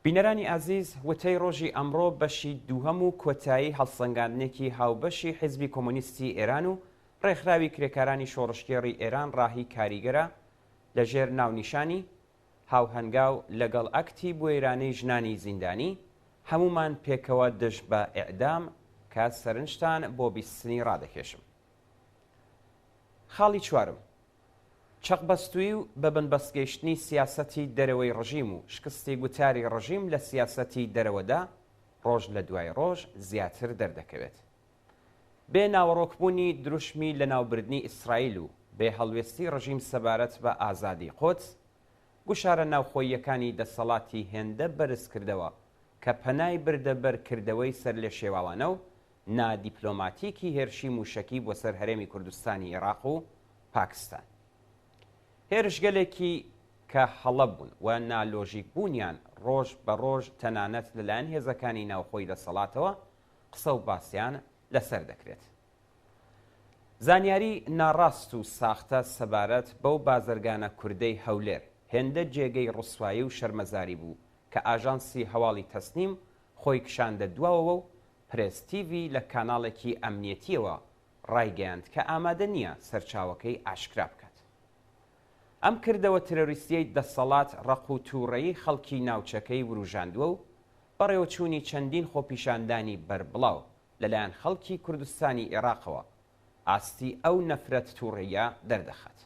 بینەرانی ئازیز وتەی ڕۆژی ئەمڕۆ بەشی دووهەم و کۆتایی هەڵسەنگاندنێکی هاوبەشی حیزبی کۆمۆنیستی ئێران و ڕێکخراوی کرێکارانی شۆڕشکێڕی ئێران ڕاهی کاریگەرە لەژێر ناونیشانی هاوهەنگاو لەگەڵ ئەکتی بوێرانەی ژنانی زیندانی هەمومان پێکەوە دژ بە ئیعدام کە سەرنجتان بۆ بیستنی ڕادەکێشم. خاڵی چوارم، چەقبەستووی و بە بنبەستگەیشتنی سیاسەتی دەرەوەی ڕژیم و شکستی گوتاری ڕژیم لە سیاسەتی دەرەوەدا ڕۆژ لە دوای ڕۆژ زیاتر دەردەکەوێت. بێ ناوەڕۆکبوونی دروشمی لە ناوبردنی ئیسرائیل و بێ هەڵوێستی ڕژیم سەبارەت بە ئازادی قودس، گوشارە ناوخۆییەکانی دەسەڵاتی هێندە بەرز کردەوە کە پەنای بردە بەرکردەوەی سەر لە شێواوانە و نادیپلۆماتیکی هێرشی موشەکی بۆ سەر هەرێمی کوردستانی عێراق و پاکستان. هێرشگەلێکی کە هەڵە بوون و نالۆژیک بوونیان ڕۆژ بە ڕۆژ تەنانەت لەلایەن هێزەکانی ناوخۆی دەسەڵاتەوە قسە و باسییان لەسەر دەکرێت. زانیاری ناڕاست و ساختە سەبارەت بەو بازرگانە کوردەی هەولێر هێندە جێگەی ڕسوایی و شەرمەزاری بوو کە ئاژانسی هەواڵی تەسنیم خۆی کشاندە دواوە و پرێستیڤی لە کاناڵێکی ئەمنیەتیەوە ڕایگەیاند کە ئامادە نییە سەرچاوەکەی ئاشکرا بکات. ئەم کردەوە ترۆریستیەی دەسەڵات ڕق و تووڕەیی خەڵکی ناوچەکەی وروژاندووە و بەڕێوەچوونی چەندین خۆپیشاندانی بەربڵاو لەلایەن خەڵکی کوردستانی عێراقەوە ئاستی ئەو نەفرەت تووڕەیە دەردەخات.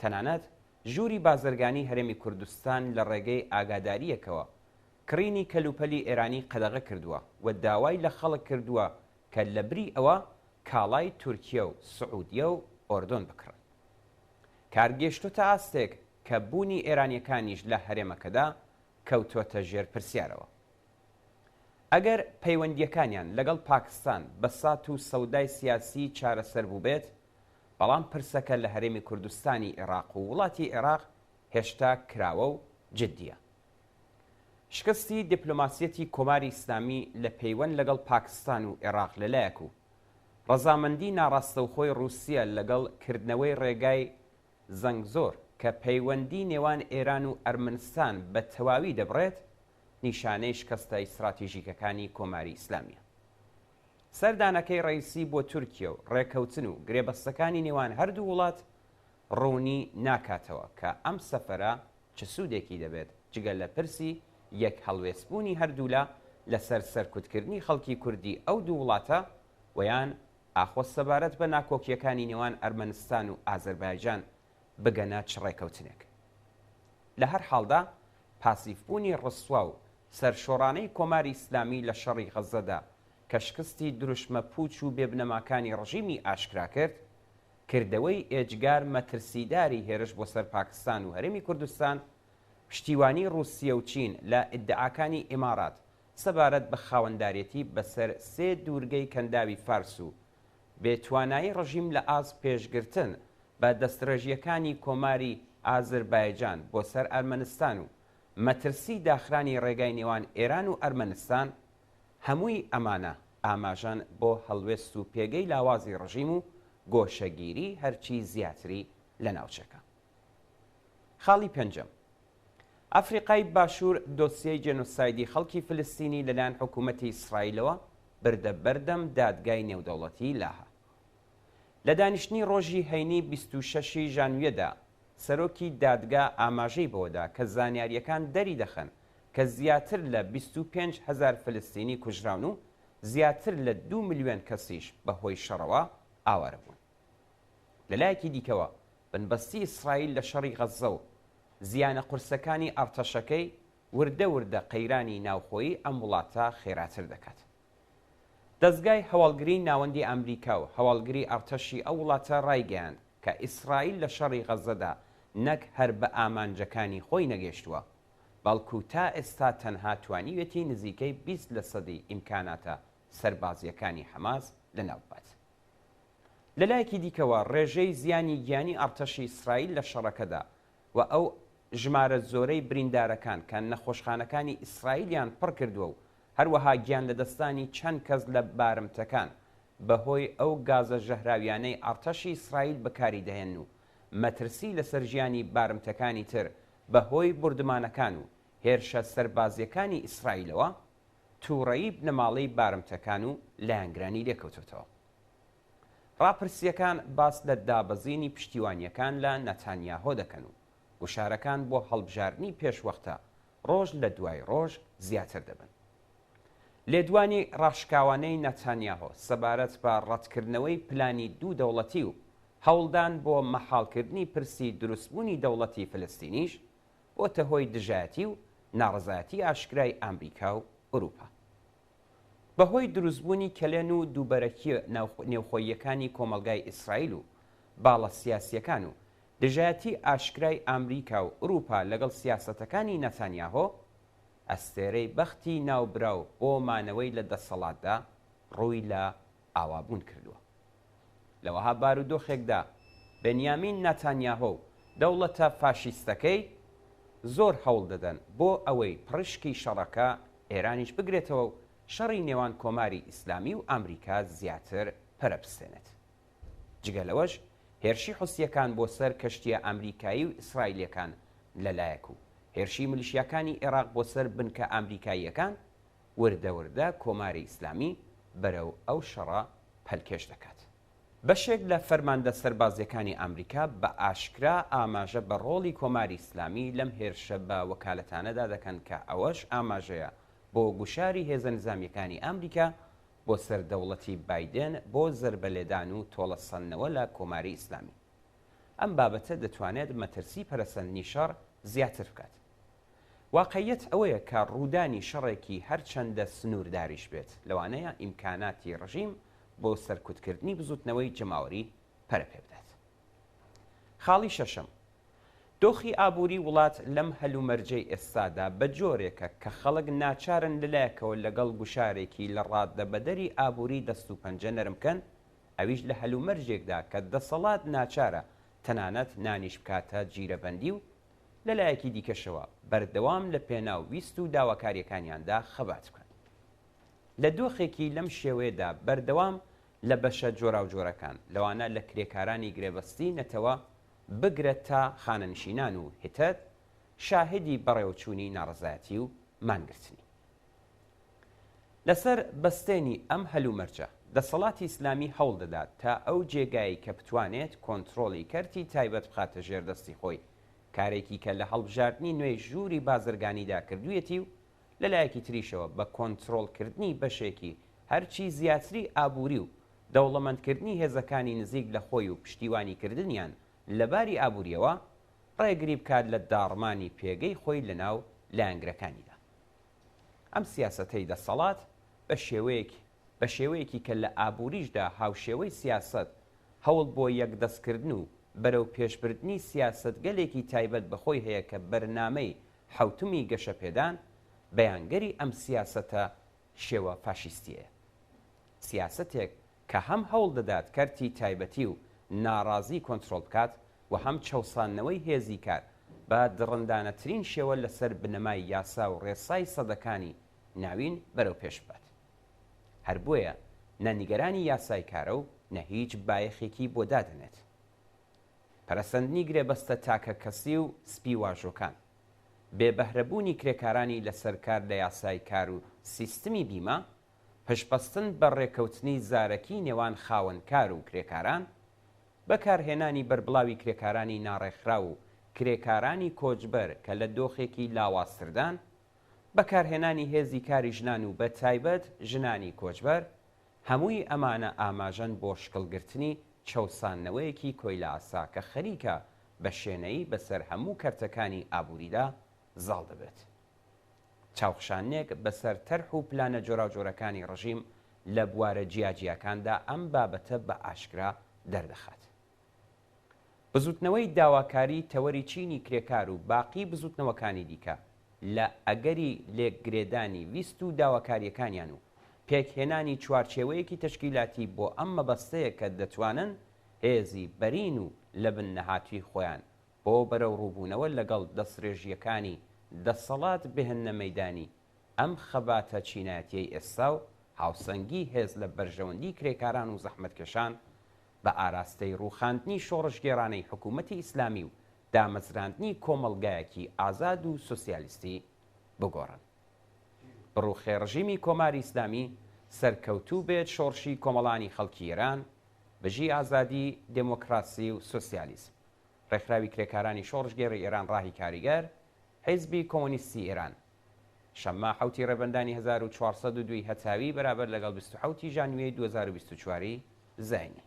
تەنانەت ژووری بازرگانی هەرێمی کوردستان لە ڕێگەی ئاگاداریەکەوە کڕینی کەلوپەلی ئێرانی قەدەغە کردووە و داوای لە خەڵک کردووە کە لە بری ئەوە کاڵای تورکیە و سعودیە و ئۆردۆن بکڕن. کارگەشتوتە ئاستێک کە بوونی ئێرانیەکانیش لە هەرێمەکەدا کەوتووەتە ژێر پرسیارەوە. ئەگەر پەیوەندیەکانیان لەگەڵ پاکستان بە سات و سەودای سیاسی چارەسەر بوو بێت، بەڵام پرسەکە لە هەرێمی کوردستانی عێراق و وڵاتی عێراق هێشتا کراوە و جددیە. شکستی دیپلۆماسیەتی کۆماری ئیسلامی لە پەیوەند لەگەڵ پاکستان و عێراق لەلایەک و ڕەزامەندی ناڕاستەوخۆی رووسیا لەگەڵ کردنەوەی ڕێگای زەنگزۆر کە پەیوەندی نێوان ئێران و ئەرمنستان بە تەواوی دەبڕێت، نیشانەی شکستە ئیستراتیژیکەکانی کۆماری ئیسلامیە. سەردانەکەی ڕئیسی بۆ تورکیە و ڕێکەوتن و گرێبەستەکانی نێوان هەردوو وڵات ڕوونی ناکاتەوە کە ئەم سەفەرە چ سوودێکی دەبێت جگە لە پرسی یەک هەڵوێستبوونی هەردوولا لەسەر سەرکوتکردنی خەڵکی کوردی ئەو دوو وڵاتە ویان ئاخۆ سەبارەت بە ناکۆکیەکانی نێوان ئەرمەنستان و ئازەربایجان بگەنە چ ڕێکەوتنێک. لە هەر حاڵدا پاسیفبوونی ڕسوا و سەرشۆڕانەی کۆماری ئیسلامی لە شەڕی غەزەدا کە شکستی دروشمە پوچ و بێبنەماکانی ڕژیمی ئاشکرا کرد، کردەوەی ئێجگار مەترسیداری هێرش بۆ سەر پاکستان و هەرێمی کوردستان، پشتیوانی رووسیا و چین لە ئیدعاکانی ئیمارات سەبارەت بە خاوەندارێتی بەسەر سێ دوورگەی کەنداوی فارس و بێتوانایی ڕژیم لە ئاز پێشگرتن بە دەستڕێژیەکانی کۆماری ئازربایجان بۆ سەر ئەرمەنستان و مەترسی داخرانی ڕێگای نێوان ئێران و ئەرمەنستان، هەمووی ئەمانە ئاماژەن بۆ هەڵوێست و پێگەی لاوازی ڕژیم و گۆشەگیری هەرچی زیاتری لە ناوچەکە. خاڵی پێنجەم، ئەفریقای باشوور دۆسیەی جێنۆسایدی خەڵکی فلستینی لەلایەن حکوومەتی ئیسرائیلەوە بردە بەردەم دادگای نێودەوڵەتی لاها. لە دانیشتنی ڕۆژی هەینی 26 ژانویەدا سەرۆکی دادگا ئاماژەی بەوەدا کە زانیاریەکان دەری دەخەن کە زیاتر لە 25,000 فلستینی کوژراون و زیاتر لە 2 ملیۆن کەسیش بەهۆی شەڕەوە ئاوارە بوون. لەلایەکی دیکەوە بنبەستی ئیسرائیل لە شەڕی غەزە و زیانە قورسەکانی ئەرتەشەکەی وردە وردە قەیرانی ناوخۆیی ئەم وڵاتە خێراتر دەکات. دەستگای هەواڵگری ناوەندی ئەمریکا و هەواڵگری ئەرتەشی ئەو وڵاتە ڕایگەیاند کە ئیسرائیل لە شەڕی غەزەدا نەک هەر بە ئامانجەکانی خۆی نەگەیشتووە، بەڵکو تا ئێستا تەنها توانیوێتی نزیکەی 20% ئیمکاناتە سەربازیەکانی حەماس لەناوبات. لەلایەکی دیکەوە ڕێژەی زیانی گیانی ئەرتەشی ئیسرائیل لە شەڕەکەدا و ئەو ژمارە زۆرەی بریندارەکان کە نەخۆشخانەکانی ئیسرائیلیان پڕ کردووە و هەروەها گیان لە دەستانی چەند کەس لە بارمتەکان بەهۆی ئەو گازە ژەهراویانەی ئەرتەشی ئیسرائیل بەکاری دەهێن و مەترسی لەسەر ژیانی بارمتەکانی تر بەهۆی بردمانەکان و هێرشە سەربازیەکانی ئیسرائیلەوە تووڕەیی بنەماڵەی بارمتەکان و لایەنگرانی لێکەوتوتەوە. ڕاپرسیەکان باس لە دابەزینی پشتیوانیەکان لە نەتانیاهۆ دەکەن و گوشارەکان بۆ هەڵبژاردننی پێشوەختە ڕۆژ لە دوای ڕۆژ زیاتر دەبن. لێدوانی ڕاشکاوانەی نەتانیاهۆ سەبارەت بە ڕەتکردنەوەی پلانی دوو دەوڵەتی و هەوڵدان بۆ مەحاڵکردنی پرسی دروستبوونی دەوڵەتی فلستینیش بۆتە هۆی دژایەتی و ناڕزایەتی ئاشکرای ئەمریکا و ئوروپا. بەهۆی دروستبوونی کەلێن و دووبەرەکی نێوخۆییەکانی کۆمەلگای ئیسرائیل و باڵە سیاسیەکان و دژایەتی ئاشکرای ئەمریکا و ئوروپا لەگەڵ سیاسەتەکانی نەتانیاهۆ ئەستێرەی بەختی ناوبراو بۆ مانەوەی لە دەسەڵاتدا ڕووی لە ئاوابوون کردووە. لەوەها بارودۆخێکدا بەنیامین نەتانیاهۆ و دەوڵەتە فاشیستەکەی زۆر هەوڵ دەدەن بۆ ئەوەی پڕشکی شەڕەکە ئێرانیش بگرێتەوە و شەڕی نێوان کۆماری ئیسلامی و ئەمریکا زیاتر پەرەپسێنێت. جگەلەوەش هێرشی حوسیەکان بۆ سەر کەشتیە ئەمریکایی و ئیسرائیلەکان لەلایەک و هێرشی ملیشیەکانی عێراق بۆ سەر بنکە ئەمریکاییەکان وردەوردە کۆماری ئیسلامی بەرەو ئەو شەڕە پەلکێش دەکات. بەشێک لە فەرماندە سەربازیەکانی ئەمریکا بە ئاشکرا ئاماژە بە ڕۆڵی کۆماری ئیسلامی لەم هێرشە بە وەکالەتانەدا دەکەن کە ئەوەش ئاماژەیە بۆ گوشاری هێزە نظامیەکانی ئەمریکا بۆ سەردەوڵەتی بایدن بۆ زەربەلێدان و تۆڵەسەندنەوە لە کۆماری ئیسلامی. ئەم بابەتە دەتوانێت مەترسی پەرەسەندنی شەڕ زیاتر بکات. واقعیەت ئەوەیە کە ڕوودانی شەڕێکی هەرچەندە سنوورداریش بێت لەوانەیە ئیمکاناتی ڕژیم بۆ سەرکوتکردنی بزوتنەوەی جەماوەری پەرەپێ بدات. خاڵی شەشەم، دۆخی ئابووری وڵات لەم هەلومەرجەی ئێستادا بە جۆرێکە کە خەڵک ناچارن لەلایەکەوە لەگەڵ گوشارێکی لە ڕاددەبەدەری ئابووری دەست و پەنجە نەرمکەن، ئەویش لە هەلومەرجێکدا کە دەسەڵات ناچارە تەنانەت نانیش بکاتە جیرەبەندی و لەلایەکی دیکەشەوە بەردەوام لە پێناو ویست و داواکاریەکانیاندا خەبات بکەن. لە دۆخێکی لەم شێوەیەدا بەردەوام لە بەشە جۆرا و جۆرەکان لەوانە لە کرێکارانی گرێبەستی نەتەوە بگرێت تا خانەنشینان و هێتر شاهدی بەڕێوەچوونی ناڕزایەتی و مانگرتنی. لەسەر بەستێنی ئەم هەلومەرجە دەسەڵاتی ئیسلامی هەوڵ دەدات تا ئەو جێگایی کە بتوانێت کۆنتڕۆڵی کەرتی تایبەت بخاتە ژێردەستی خۆی، کارێکی کە لە هەڵبژاردننی نوێی ژووری بازرگانیدا کردوویەتی و لەلایەکی تریشەوە بە کۆنتڕۆڵکردنی بەشێکی هەرچی زیاتری ئابووری و دەوڵەمەندکردنی هێزەکانی نزیک لە خۆی و پشتیوانیکردنیان لەباری ئابووریەوە ڕێگری بکات لە داڕمانی پێگەی خۆی لەناو لایەنگرەکانیدا. ئەم سیاسەتەی دەسەڵات بە شێوەیەکی کە لە ئابووریشدا هاوشێوەی سیاست هەوڵ بۆ یەکدەستکردن و بەرەو پێشبردننی سیاست گەلێکی تایبەت بەخۆی هەیە کە بەرنامەی حوتمی گەشەپێدان بەیانگەری ئەم سیاسەتە شێوە فاشیستیە. سیاستێک کە هەم هەوڵ دەدات کەرتی تایبەتی و ناڕازی کۆنتڕۆڵ بکات و هەم چەوسانەوەی هێزی کار بە دڕندانەترین شێوە لەسەر بنەمای یاسا و ڕێسای سەدەکانی ناوین بەرەو پێش بات. هەر بۆیە نەنیگەرانی یاسای کارە و نە هیچ بایەخێکی بۆ دادنێت. پەرەسەندنی گرێبەستە تاکە کەسی و سپی واژۆکان، بێبەهرەبوونی کرێکارانی لەسەر کار لە یاسای کار و سیستمی بیمە، پشتبەستن بە ڕێکەوتنی زارەکی نێوان خاوەنکار و کرێکاران، بەکارهێنانی بەربڵاوی کرێکارانی ناڕێکخرا و کرێکارانی کۆچبەر کە لە دۆخێکی لاوازتردان، بەکارهێنانی هێزی کاری ژنان و بە تایبەت ژنانی کۆچبەر، هەمووی ئەمانە ئاماژەن بۆ شکڵگرتنی چەوسانەوەیەکی کۆیلە ئاسا کە خەریکە بە شوێنەی بەسەر هەموو کەرتەکانی ئابووریدا زاڵ دەبێت. چاوخشانێک بەسەر تەرح و پلانە جۆراوجۆرەکانی ڕژیم لە بوارە جیاجیەکاندا ئەم بابەتە بە ئاشکرا دەردەخات. بزوتنەوەی داواکاری تەوەری چینی کرێکار و باقی بزوتنەوەکانی دیکە لە ئەگەری لێکگرێدانی ویست و داواکاریەکانیان و پێکهێنانی چوارچێوەیەکی تەشکیلاتی بۆ ئەم مەبەستەیە کە دەتوانن هێزی بەرین و لە بن نەهاتوی خۆیان بۆ بەرەو ڕووبوونەوە لەگەڵ دەستڕێژیەکانی دەسەڵات بهێنە مەیدانی ئەم خەباتە چینایەتیەی ئێستا و هاوسەنگی هێز لە بەرژەوەندی کرێکاران و زەحمەتکێشان بە ئاراستەی ڕووخاندنی شۆڕشگێڕانەی حکوومەتی ئیسلامی و دامەزراندنی کۆمەڵگایەکی ئازاد و سۆسیالیستی بگۆڕن. بڕوخێ ڕژیمی کۆماری ئیسلامی سەرکەوتوو بێت شۆڕشی کۆمەڵانی خەڵکی ئێران بەژی ئازادی، دموکراسی و سۆسیالیزم. ڕێکخراوی کرێکارانی شۆڕژگێڕی ئێران ڕاهی کاریگەر، حیزبی کۆمۆنیستی ئێران. شەممە 7 ڕێبەندانی 1402 هەتاوی بەرابەر لەگەڵ 27 ژانویەی 2024 زاینی.